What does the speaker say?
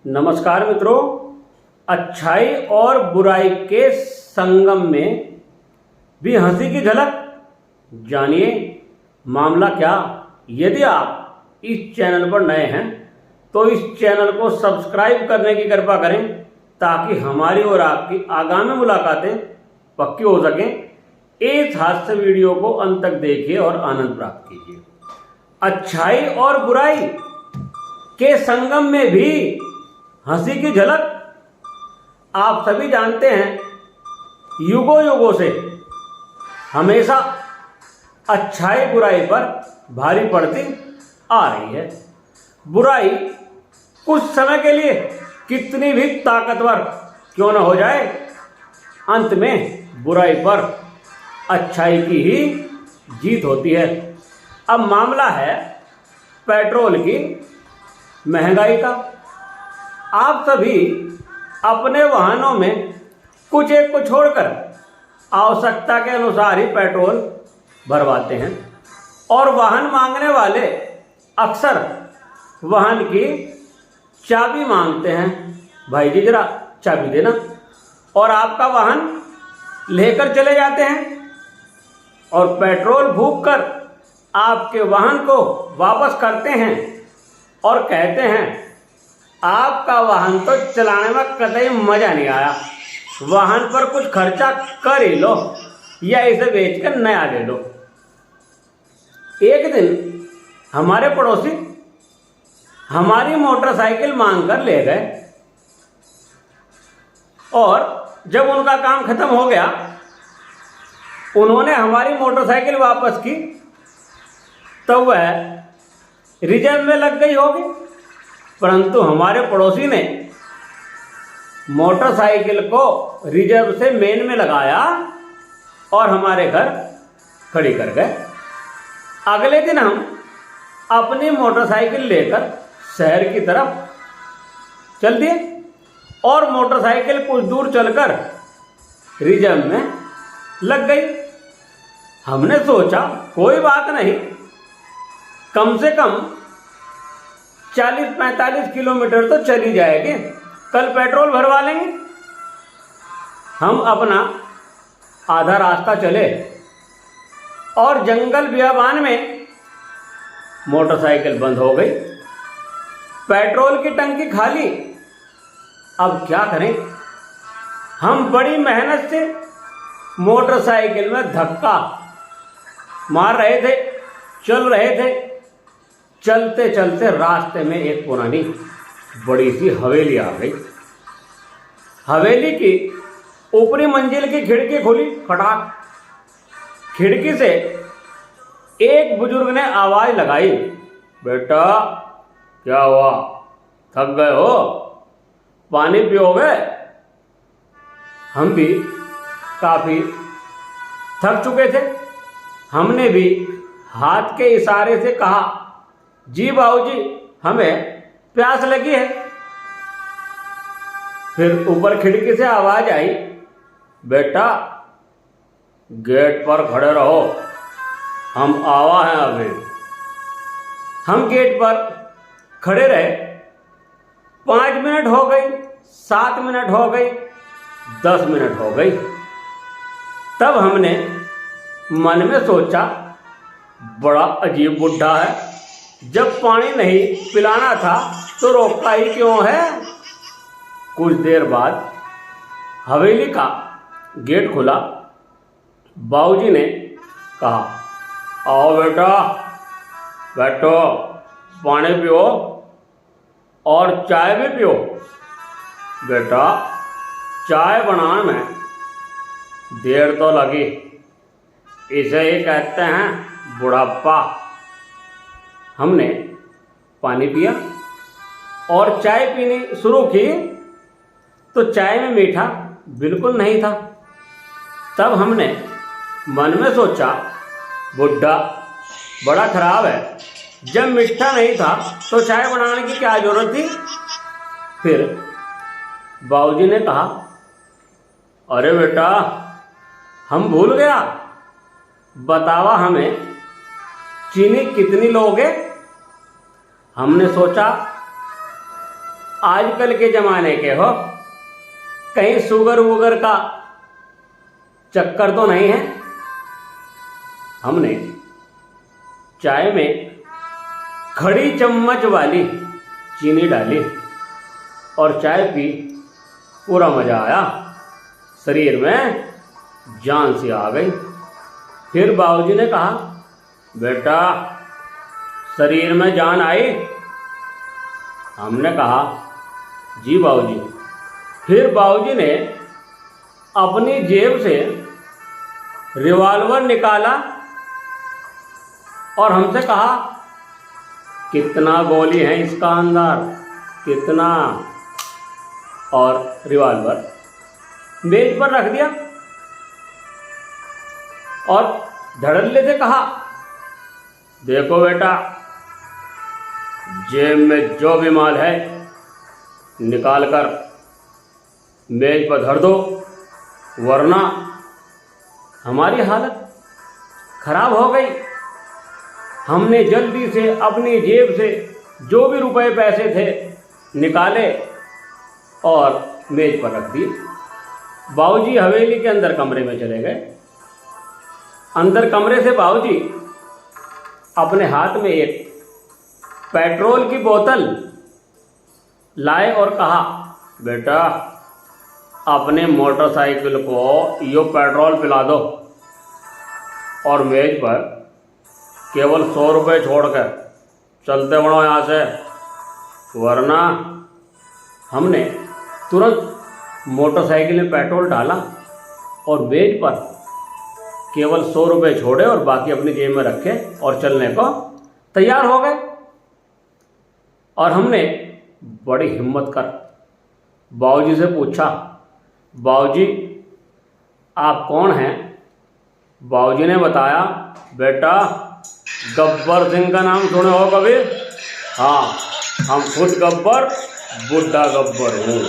नमस्कार मित्रों, अच्छाई और बुराई के संगम में भी हंसी की झलक। जानिए मामला क्या। यदि आप इस चैनल पर नए हैं तो इस चैनल को सब्सक्राइब करने की कृपा करें ताकि हमारी और आपकी आगामी मुलाकातें पक्की हो सकें। इस हास्य वीडियो को अंत तक देखिए और आनंद प्राप्त कीजिए। अच्छाई और बुराई के संगम में भी हंसी की झलक। आप सभी जानते हैं, युगों युगों से हमेशा अच्छाई बुराई पर भारी पड़ती आ रही है। बुराई कुछ समय के लिए कितनी भी ताकतवर क्यों न हो जाए, अंत में बुराई पर अच्छाई की ही जीत होती है। अब मामला है पेट्रोल की महंगाई का। आप सभी अपने वाहनों में कुछ एक को छोड़कर आवश्यकता के अनुसार ही पेट्रोल भरवाते हैं और वाहन मांगने वाले अक्सर वाहन की चाबी मांगते हैं। भाई जी जरा चाबी देना, और आपका वाहन लेकर चले जाते हैं और पेट्रोल फूंक कर आपके वाहन को वापस करते हैं और कहते हैं आपका वाहन तो चलाने में कतई मजा नहीं आया, वाहन पर कुछ खर्चा कर ही लो या इसे बेचकर नया ले लो। एक दिन हमारे पड़ोसी हमारी मोटरसाइकिल मांग कर ले गए और जब उनका काम खत्म हो गया, उन्होंने हमारी मोटरसाइकिल वापस की तो वह रिजर्व में लग गई होगी, परंतु हमारे पड़ोसी ने मोटरसाइकिल को रिजर्व से मेन में लगाया और हमारे घर खड़ी कर गए। अगले दिन हम अपनी मोटरसाइकिल लेकर शहर की तरफ चल दिए और मोटरसाइकिल कुछ दूर चलकर रिजर्व में लग गई। हमने सोचा कोई बात नहीं, कम से कम 40-45 किलोमीटर तो चली जाएगी, कल पेट्रोल भरवा लेंगे। हम अपना आधा रास्ता चले और जंगल बियाबान में मोटरसाइकिल बंद हो गई, पेट्रोल की टंकी खाली। अब क्या करें? हम बड़ी मेहनत से मोटरसाइकिल में धक्का मार रहे थे, चल रहे थे। चलते चलते रास्ते में एक पुरानी बड़ी सी हवेली आ गई। हवेली की ऊपरी मंजिल की खिड़की खुली खटाक। खिड़की से एक बुजुर्ग ने आवाज लगाई, बेटा क्या हुआ, थक गए हो, पानी पियोगे? हम भी काफी थक चुके थे। हमने भी हाथ के इशारे से कहा, जी बाबूजी हमें प्यास लगी है। फिर ऊपर खिड़की से आवाज आई, बेटा गेट पर खड़े रहो, हम आवा हैं अभी। हम गेट पर खड़े रहे। 5 मिनट हो गई, 7 मिनट हो गई, 10 मिनट हो गई। तब हमने मन में सोचा, बड़ा अजीब बुढ़ा है, जब पानी नहीं पिलाना था तो रोकता ही क्यों है। कुछ देर बाद हवेली का गेट खुला। बाबूजी ने कहा, आओ बेटा बैठो, पानी पियो और चाय भी पियो। बेटा चाय बनाने में देर तो लगी, इसे ही कहते हैं बुढ़ापा। हमने पानी पिया और चाय पीनी शुरू की तो चाय में मीठा बिल्कुल नहीं था। तब हमने मन में सोचा, बुढ़ा बड़ा खराब है, जब मीठा नहीं था तो चाय बनाने की क्या जरूरत थी। फिर बाबूजी ने कहा, अरे बेटा हम भूल गया, बतावा हमें चीनी कितनी लोगे। हमने सोचा आजकल के ज़माने के हो, कहीं शुगर वुगर का चक्कर तो नहीं है? हमने चाय में खड़ी चम्मच वाली चीनी डाली और चाय पी, पूरा मज़ा आया, शरीर में जान सी आ गई। फिर बाबूजी ने कहा, बेटा शरीर में जान आई? हमने कहा, जी बाबूजी। फिर बाबूजी ने अपनी जेब से रिवॉल्वर निकाला और हमसे कहा, कितना गोली है इसका अंदर, कितना? और रिवॉल्वर मेज पर रख दिया और धड़ल्ले से कहा, देखो बेटा, जेब में जो भी माल है निकाल कर मेज पर धर दो, वरना हमारी हालत खराब हो गई। हमने जल्दी से अपनी जेब से जो भी रुपए पैसे थे निकाले और मेज पर रख दिए। बाबूजी हवेली के अंदर कमरे में चले गए। अंदर कमरे से बाबूजी अपने हाथ में एक पेट्रोल की बोतल लाए और कहा, बेटा अपने मोटरसाइकिल को यो पेट्रोल पिला दो और मेज पर केवल 100 रुपये छोड़कर चलते बढ़ो यहाँ से, वरना। हमने तुरंत मोटरसाइकिल में पेट्रोल डाला और मेज पर केवल 100 रुपये छोड़े और बाकी अपनी जेब में रखे और चलने को तैयार हो गए। और हमने बड़ी हिम्मत कर बाबूजी से पूछा, बाबूजी आप कौन हैं? बाबूजी ने बताया, बेटा गब्बर सिंह का नाम सुने हो कभी? हाँ, हम खुद गब्बर, बुड्ढा गब्बर हूँ।